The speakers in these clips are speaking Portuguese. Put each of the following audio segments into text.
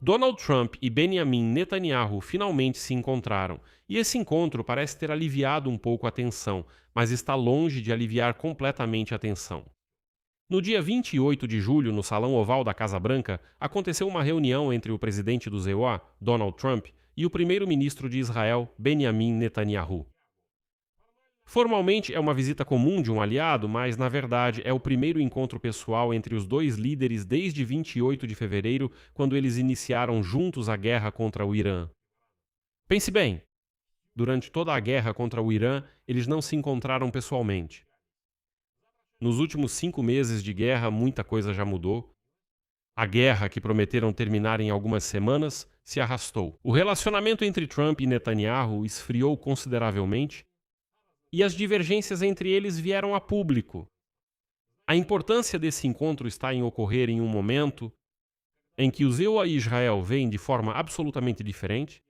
Donald Trump e Benjamin Netanyahu finalmente se encontraram, e esse encontro parece ter aliviado um pouco a tensão, mas está longe de aliviar completamente a tensão. No dia 28 de julho, no Salão Oval da Casa Branca, aconteceu uma reunião entre o presidente do ZEUA, Donald Trump, e o primeiro-ministro de Israel, Benjamin Netanyahu. Formalmente é uma visita comum de um aliado, mas na verdade é o primeiro encontro pessoal entre os dois líderes desde 28 de fevereiro, quando eles iniciaram juntos a guerra contra o Irã. Pense bem, durante toda a guerra contra o Irã, eles não se encontraram pessoalmente. Nos últimos 5 meses de guerra, muita coisa já mudou. A guerra, que prometeram terminar em algumas semanas, se arrastou. O relacionamento entre Trump e Netanyahu esfriou consideravelmente e as divergências entre eles vieram a público. A importância desse encontro está em ocorrer em um momento em que o ZEUA e Israel veem de forma absolutamente diferente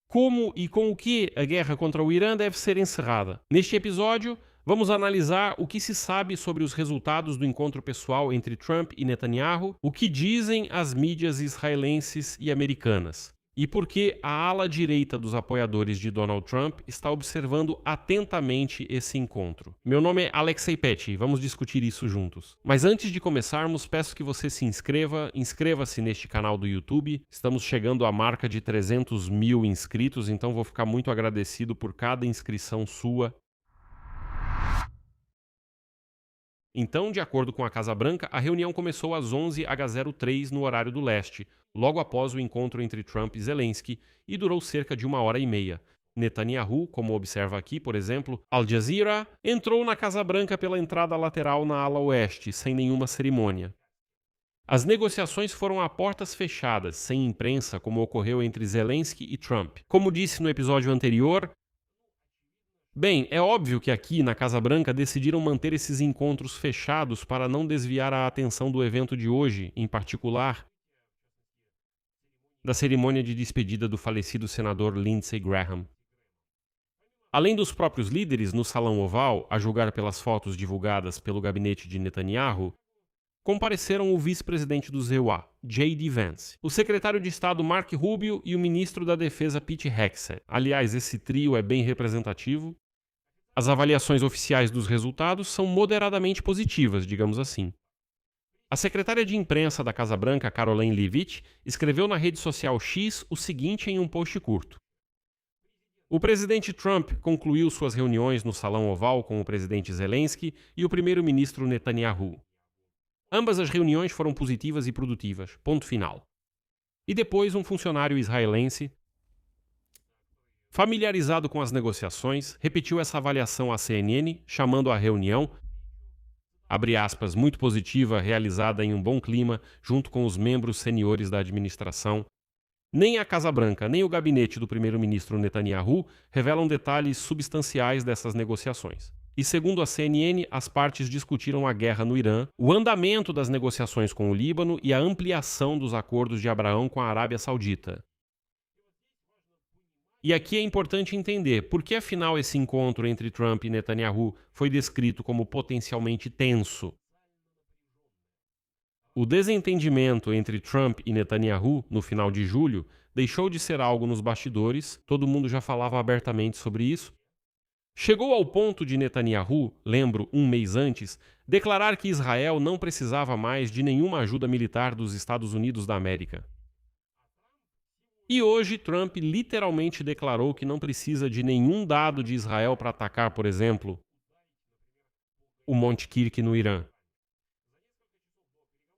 como e com o que a guerra contra o Irã deve ser encerrada. Neste episódio, vamos analisar o que se sabe sobre os resultados do encontro pessoal entre Trump e Netanyahu, o que dizem as mídias israelenses e americanas, e por que a ala direita dos apoiadores de Donald Trump está observando atentamente esse encontro. Meu nome é Alexei Petty e vamos discutir isso juntos. Mas antes de começarmos, peço que você se inscreva-se neste canal do YouTube. Estamos chegando à marca de 300 mil inscritos, então vou ficar muito agradecido por cada inscrição sua. Então, de acordo com a Casa Branca, a reunião começou às 11h03 no horário do leste, logo após o encontro entre Trump e Zelensky, e durou cerca de 1h30. Netanyahu, como observa aqui, por exemplo, Al Jazeera, entrou na Casa Branca pela entrada lateral na ala oeste, sem nenhuma cerimônia. As negociações foram a portas fechadas, sem imprensa, como ocorreu entre Zelensky e Trump. Como disse no episódio anterior, bem, é óbvio que aqui na Casa Branca decidiram manter esses encontros fechados para não desviar a atenção do evento de hoje, em particular da cerimônia de despedida do falecido senador Lindsey Graham. Além dos próprios líderes no Salão Oval, a julgar pelas fotos divulgadas pelo gabinete de Netanyahu, compareceram o vice-presidente do ZEUA, J.D. Vance, o secretário de Estado Mark Rubio e o ministro da Defesa Pete Hegseth. Aliás, esse trio é bem representativo. As avaliações oficiais dos resultados são moderadamente positivas, digamos assim. A secretária de imprensa da Casa Branca, Karoline Leavitt, escreveu na rede social X o seguinte em um post curto. O presidente Trump concluiu suas reuniões no Salão Oval com o presidente Zelensky e o primeiro-ministro Netanyahu. Ambas as reuniões foram positivas e produtivas, ponto final. E depois um funcionário israelense, familiarizado com as negociações, repetiu essa avaliação à CNN, chamando a reunião, abre aspas, muito positiva, realizada em um bom clima, junto com os membros seniores da administração. Nem a Casa Branca, nem o gabinete do primeiro-ministro Netanyahu revelam detalhes substanciais dessas negociações. E segundo a CNN, as partes discutiram a guerra no Irã, o andamento das negociações com o Líbano e a ampliação dos acordos de Abraão com a Arábia Saudita. E aqui é importante entender por que afinal esse encontro entre Trump e Netanyahu foi descrito como potencialmente tenso. O desentendimento entre Trump e Netanyahu, no final de julho, deixou de ser algo nos bastidores, todo mundo já falava abertamente sobre isso. Chegou ao ponto de Netanyahu, lembro, um mês antes, declarar que Israel não precisava mais de nenhuma ajuda militar dos Estados Unidos da América. E hoje Trump literalmente declarou que não precisa de nenhum dado de Israel para atacar, por exemplo, o Monte Kirk no Irã.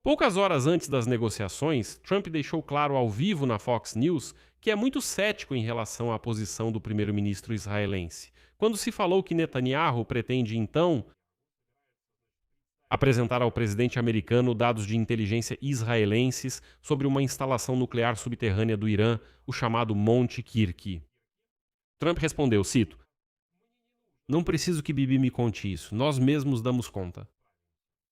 Poucas horas antes das negociações, Trump deixou claro ao vivo na Fox News que é muito cético em relação à posição do primeiro-ministro israelense, quando se falou que Netanyahu pretende então apresentar ao presidente americano dados de inteligência israelenses sobre uma instalação nuclear subterrânea do Irã, o chamado Monte Kirk. Trump respondeu, cito, "Não preciso que Bibi me conte isso, nós mesmos damos conta."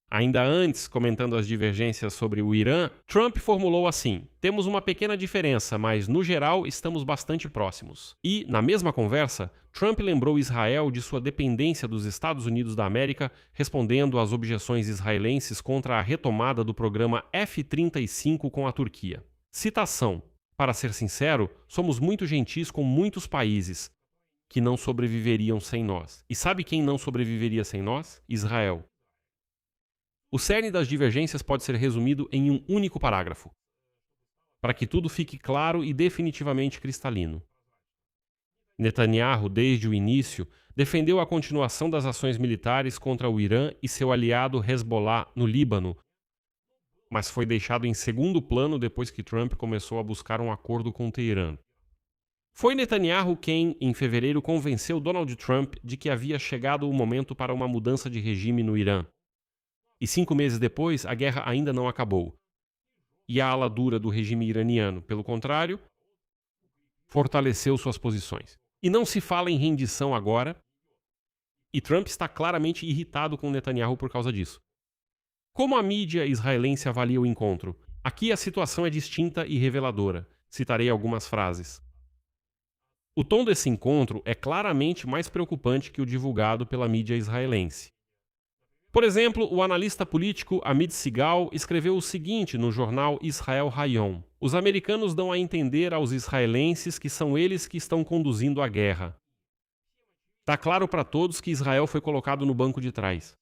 Ainda antes, comentando as divergências sobre o Irã, Trump formulou assim: "Temos uma pequena diferença, mas no geral estamos bastante próximos." E, na mesma conversa, Trump lembrou Israel de sua dependência dos Estados Unidos da América, respondendo às objeções israelenses contra a retomada do programa F-35 com a Turquia. Citação: Para ser sincero, somos muito gentis com muitos países que não sobreviveriam sem nós. E sabe quem não sobreviveria sem nós? Israel. O cerne das divergências pode ser resumido em um único parágrafo, para que tudo fique claro e definitivamente cristalino. Netanyahu, desde o início, defendeu a continuação das ações militares contra o Irã e seu aliado Hezbollah no Líbano, mas foi deixado em segundo plano depois que Trump começou a buscar um acordo com Teherã. Foi Netanyahu quem, em fevereiro, convenceu Donald Trump de que havia chegado o momento para uma mudança de regime no Irã. E 5 meses depois, a guerra ainda não acabou. E a ala dura do regime iraniano, pelo contrário, fortaleceu suas posições. E não se fala em rendição agora, e Trump está claramente irritado com Netanyahu por causa disso. Como a mídia israelense avalia o encontro? Aqui a situação é distinta e reveladora. Citarei algumas frases. O tom desse encontro é claramente mais preocupante que o divulgado pela mídia israelense. Por exemplo, o analista político Amit Sigal escreveu o seguinte no jornal Israel Hayom: os americanos dão a entender aos israelenses que são eles que estão conduzindo a guerra. Está claro para todos que Israel foi colocado no banco de trás.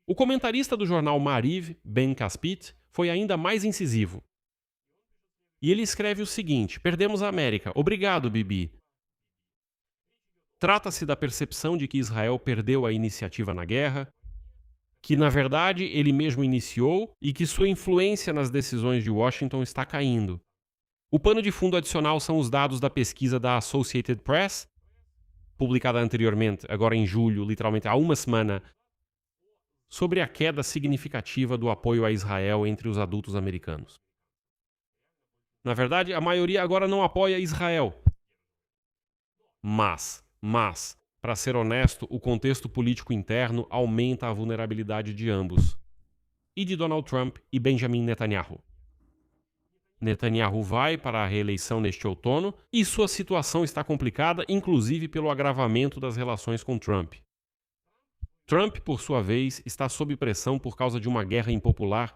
O comentarista do jornal Maariv, Ben Caspit, foi ainda mais incisivo. E ele escreve o seguinte: perdemos a América. Obrigado, Bibi. Trata-se da percepção de que Israel perdeu a iniciativa na guerra, que na verdade ele mesmo iniciou e que sua influência nas decisões de Washington está caindo. O pano de fundo adicional são os dados da pesquisa da Associated Press, publicada anteriormente, agora em julho, literalmente há uma semana, sobre a queda significativa do apoio a Israel entre os adultos americanos. Na verdade, a maioria agora não apoia Israel. Mas, para ser honesto, o contexto político interno aumenta a vulnerabilidade de ambos. E de Donald Trump e Benjamin Netanyahu. Netanyahu vai para a reeleição neste outono e sua situação está complicada, inclusive pelo agravamento das relações com Trump. Trump, por sua vez, está sob pressão por causa de uma guerra impopular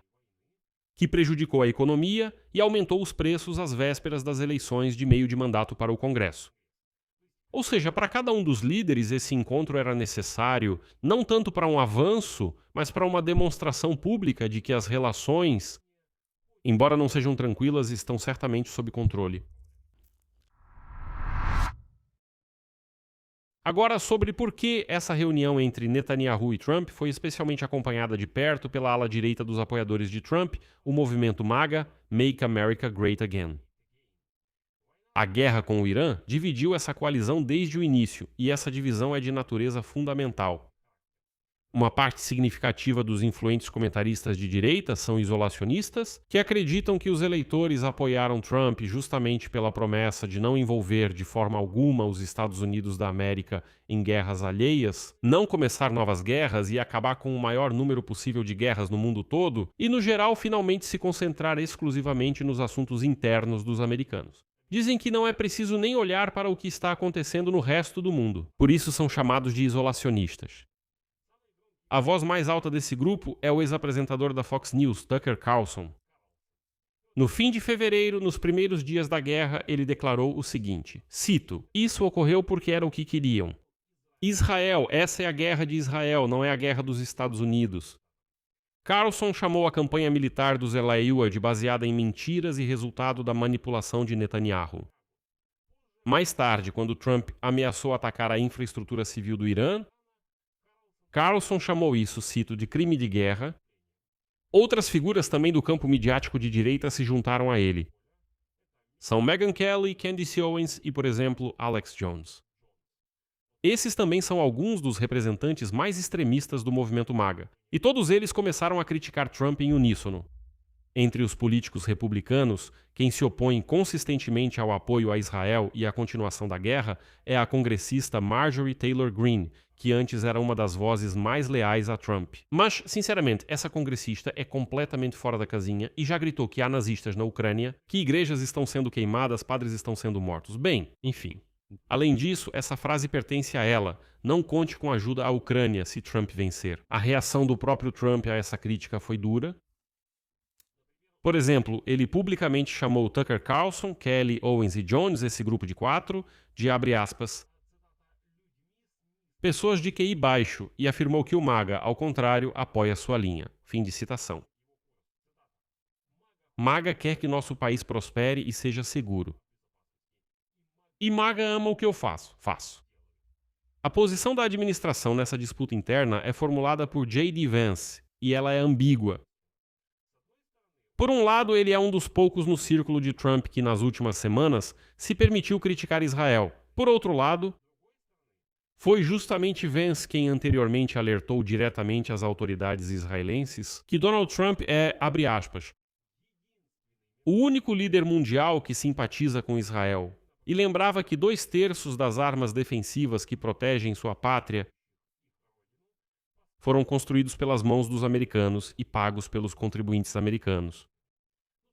que prejudicou a economia e aumentou os preços às vésperas das eleições de meio de mandato para o Congresso. Ou seja, para cada um dos líderes esse encontro era necessário, não tanto para um avanço, mas para uma demonstração pública de que as relações, embora não sejam tranquilas, estão certamente sob controle. Agora, sobre por que essa reunião entre Netanyahu e Trump foi especialmente acompanhada de perto pela ala direita dos apoiadores de Trump, o movimento MAGA, Make America Great Again. A guerra com o Irã dividiu essa coalizão desde o início, e essa divisão é de natureza fundamental. Uma parte significativa dos influentes comentaristas de direita são isolacionistas, que acreditam que os eleitores apoiaram Trump justamente pela promessa de não envolver de forma alguma os Estados Unidos da América em guerras alheias, não começar novas guerras e acabar com o maior número possível de guerras no mundo todo, e no geral finalmente se concentrar exclusivamente nos assuntos internos dos americanos. Dizem que não é preciso nem olhar para o que está acontecendo no resto do mundo, por isso são chamados de isolacionistas. A voz mais alta desse grupo é o ex-apresentador da Fox News, Tucker Carlson. No fim de fevereiro, nos primeiros dias da guerra, ele declarou o seguinte, cito, "Isso ocorreu porque era o que queriam. Israel, essa é a guerra de Israel, não é a guerra dos Estados Unidos." Carlson chamou a campanha militar dos Elaiua de baseada em mentiras e resultado da manipulação de Netanyahu. Mais tarde, quando Trump ameaçou atacar a infraestrutura civil do Irã, Carlson chamou isso, cito, de crime de guerra. Outras figuras também do campo midiático de direita se juntaram a ele. São Megyn Kelly, Candace Owens e, por exemplo, Alex Jones. Esses também são alguns dos representantes mais extremistas do movimento MAGA, e todos eles começaram a criticar Trump em uníssono. Entre os políticos republicanos, quem se opõe consistentemente ao apoio a Israel e à continuação da guerra é a congressista Marjorie Taylor Greene, que antes era uma das vozes mais leais a Trump. Mas, sinceramente, essa congressista é completamente fora da casinha e já gritou que há nazistas na Ucrânia, que igrejas estão sendo queimadas, padres estão sendo mortos. Bem, enfim. Além disso, essa frase pertence a ela. Não conte com ajuda à Ucrânia se Trump vencer. A reação do próprio Trump a essa crítica foi dura. Por exemplo, ele publicamente chamou Tucker Carlson, Kelly, Owens e Jones, esse grupo de 4, de, abre aspas, pessoas de QI baixo, e afirmou que o MAGA, ao contrário, apoia sua linha. Fim de citação. MAGA quer que nosso país prospere e seja seguro. E MAGA ama o que eu faço. Faço. A posição da administração nessa disputa interna é formulada por J.D. Vance, e ela é ambígua. Por um lado, ele é um dos poucos no círculo de Trump que, nas últimas semanas, se permitiu criticar Israel. Por outro lado, foi justamente Vance quem anteriormente alertou diretamente às autoridades israelenses que Donald Trump é, abre aspas, o único líder mundial que simpatiza com Israel, e lembrava que 2/3 das armas defensivas que protegem sua pátria foram construídos pelas mãos dos americanos e pagos pelos contribuintes americanos.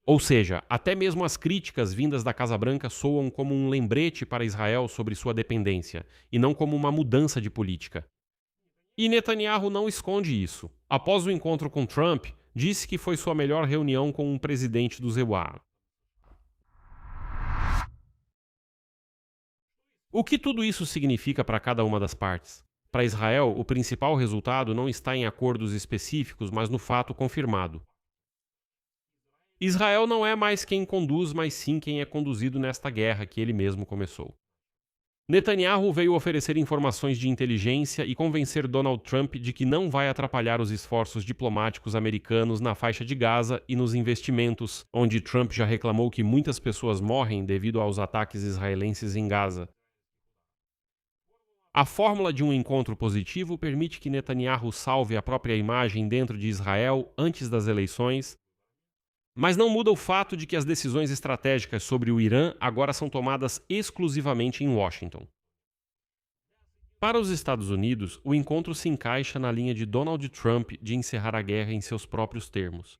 Ou seja, até mesmo as críticas vindas da Casa Branca soam como um lembrete para Israel sobre sua dependência, e não como uma mudança de política. E Netanyahu não esconde isso. Após o encontro com Trump, disse que foi sua melhor reunião com um presidente do Zewar. O que tudo isso significa para cada uma das partes? Para Israel, o principal resultado não está em acordos específicos, mas no fato confirmado. Israel não é mais quem conduz, mas sim quem é conduzido nesta guerra que ele mesmo começou. Netanyahu veio oferecer informações de inteligência e convencer Donald Trump de que não vai atrapalhar os esforços diplomáticos americanos na faixa de Gaza e nos investimentos, onde Trump já reclamou que muitas pessoas morrem devido aos ataques israelenses em Gaza. A fórmula de um encontro positivo permite que Netanyahu salve a própria imagem dentro de Israel antes das eleições, mas não muda o fato de que as decisões estratégicas sobre o Irã agora são tomadas exclusivamente em Washington. Para os Estados Unidos, o encontro se encaixa na linha de Donald Trump de encerrar a guerra em seus próprios termos.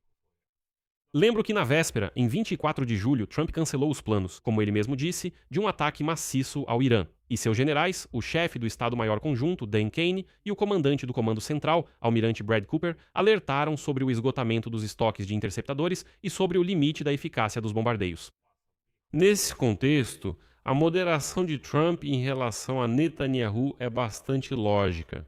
Lembro que na véspera, em 24 de julho, Trump cancelou os planos, como ele mesmo disse, de um ataque maciço ao Irã. E seus generais, o chefe do Estado-Maior Conjunto, Dan Kane, e o comandante do Comando Central, almirante Brad Cooper, alertaram sobre o esgotamento dos estoques de interceptadores e sobre o limite da eficácia dos bombardeios. Nesse contexto, a moderação de Trump em relação a Netanyahu é bastante lógica.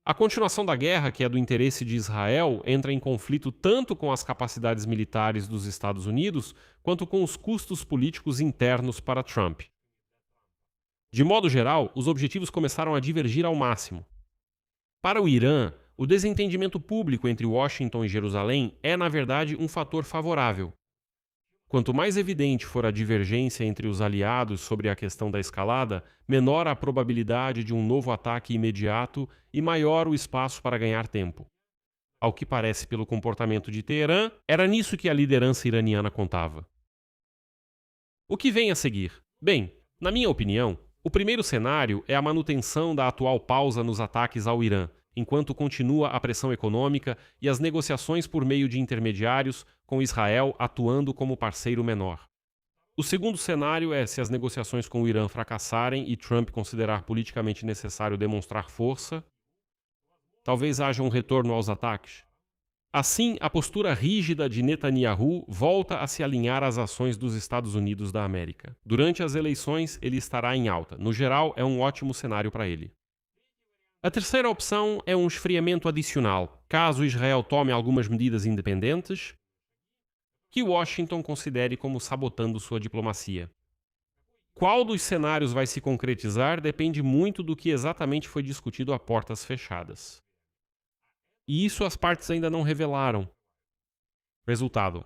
A continuação da guerra, que é do interesse de Israel, entra em conflito tanto com as capacidades militares dos Estados Unidos quanto com os custos políticos internos para Trump. De modo geral, os objetivos começaram a divergir ao máximo. Para o Irã, o desentendimento público entre Washington e Jerusalém é, na verdade, um fator favorável. Quanto mais evidente for a divergência entre os aliados sobre a questão da escalada, menor a probabilidade de um novo ataque imediato e maior o espaço para ganhar tempo. Ao que parece pelo comportamento de Teherã, era nisso que a liderança iraniana contava. O que vem a seguir? Bem, na minha opinião, o primeiro cenário é a manutenção da atual pausa nos ataques ao Irã, enquanto continua a pressão econômica e as negociações por meio de intermediários, com Israel atuando como parceiro menor. O segundo cenário é se as negociações com o Irã fracassarem e Trump considerar politicamente necessário demonstrar força, talvez haja um retorno aos ataques. Assim, a postura rígida de Netanyahu volta a se alinhar às ações dos Estados Unidos da América. Durante as eleições, ele estará em alta. No geral, é um ótimo cenário para ele. A terceira opção é um esfriamento adicional, caso Israel tome algumas medidas independentes que Washington considere como sabotando sua diplomacia. Qual dos cenários vai se concretizar depende muito do que exatamente foi discutido a portas fechadas. E isso as partes ainda não revelaram. Resultado: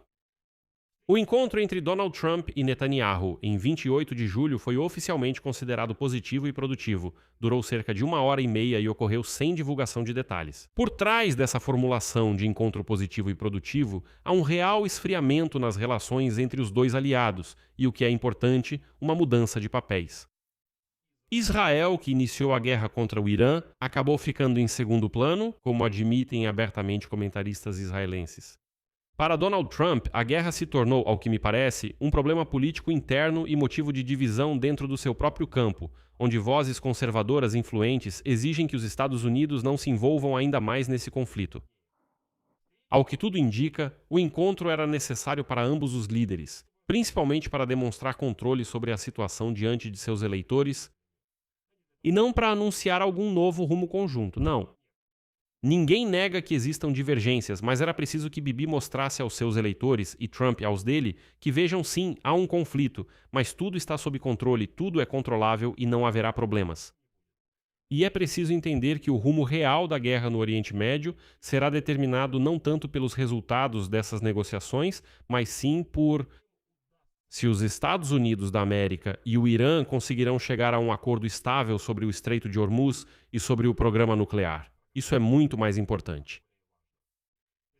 o encontro entre Donald Trump e Netanyahu em 28 de julho foi oficialmente considerado positivo e produtivo. Durou cerca de 1h30 e ocorreu sem divulgação de detalhes. Por trás dessa formulação de encontro positivo e produtivo, há um real esfriamento nas relações entre os dois aliados e, o que é importante, uma mudança de papéis. Israel, que iniciou a guerra contra o Irã, acabou ficando em segundo plano, como admitem abertamente comentaristas israelenses. Para Donald Trump, a guerra se tornou, ao que me parece, um problema político interno e motivo de divisão dentro do seu próprio campo, onde vozes conservadoras influentes exigem que os Estados Unidos não se envolvam ainda mais nesse conflito. Ao que tudo indica, o encontro era necessário para ambos os líderes, principalmente para demonstrar controle sobre a situação diante de seus eleitores e não para anunciar algum novo rumo conjunto, não. Ninguém nega que existam divergências, mas era preciso que Bibi mostrasse aos seus eleitores, e Trump aos dele, que vejam sim, há um conflito, mas tudo está sob controle, tudo é controlável e não haverá problemas. E é preciso entender que o rumo real da guerra no Oriente Médio será determinado não tanto pelos resultados dessas negociações, mas sim por se os Estados Unidos da América e o Irã conseguirão chegar a um acordo estável sobre o Estreito de Hormuz e sobre o programa nuclear. Isso é muito mais importante.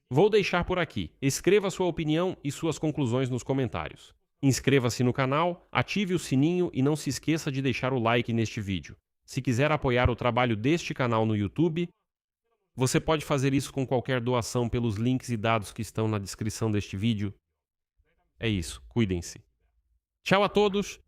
Vou deixar por aqui. Escreva sua opinião e suas conclusões nos comentários. Inscreva-se no canal, ative o sininho e não se esqueça de deixar o like neste vídeo. Se quiser apoiar o trabalho deste canal no YouTube, você pode fazer isso com qualquer doação pelos links e dados que estão na descrição deste vídeo. É isso, cuidem-se. Tchau a todos